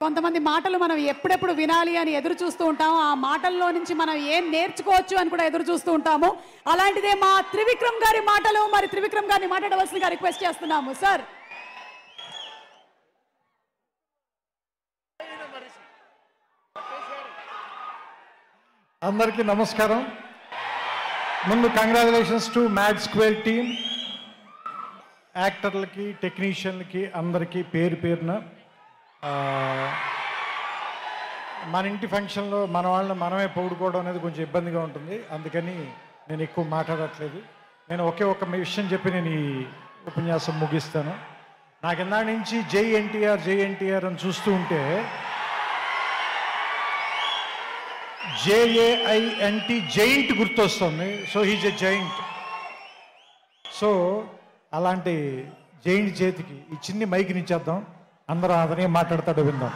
కొంతమంది మాటలు మనం ఎప్పుడెప్పుడు వినాలి అని ఎదురు చూస్తూ ఉంటాము. ఆ మాటల్లో నుంచి మనం ఏం నేర్చుకోవచ్చు అని కూడా ఎదురు చూస్తూ ఉంటాము. అలాంటిదే మా త్రివిక్రమ్ గారి మాటలు. మరి త్రివిక్రమ్ గారిని మాట్లాడవలసిందిగా రిక్వెస్ట్ చేస్తున్నాము సార్. అందరికీ నమస్కారం. ముందు congratulations to Mad Square team, యాక్టర్లకి, టెక్నీషియన్లకి అందరికీ పేరు పేరున. మన ఇంటి ఫంక్షన్లో మన వాళ్ళని మనమే పొగుడుకోవడం అనేది కొంచెం ఇబ్బందిగా ఉంటుంది. అందుకని నేను ఎక్కువ మాట్లాడట్లేదు. నేను ఒకే ఒక్క విషయం చెప్పి నేను ఈ ఉపన్యాసం ముగిస్తాను. నాకు ఇందా నుంచి జై ఎన్టీఆర్ జై ఎన్టీఆర్ అని చూస్తూ ఉంటే JAINT జైంట్ గుర్తొస్తుంది. So he's a giant. So అలాంటి జైంట్ చేతికి ఈ చిన్ని మైక్ని ఇచ్చేద్దాం. అందరూ అతనే మాట్లాడతాడో విందాం.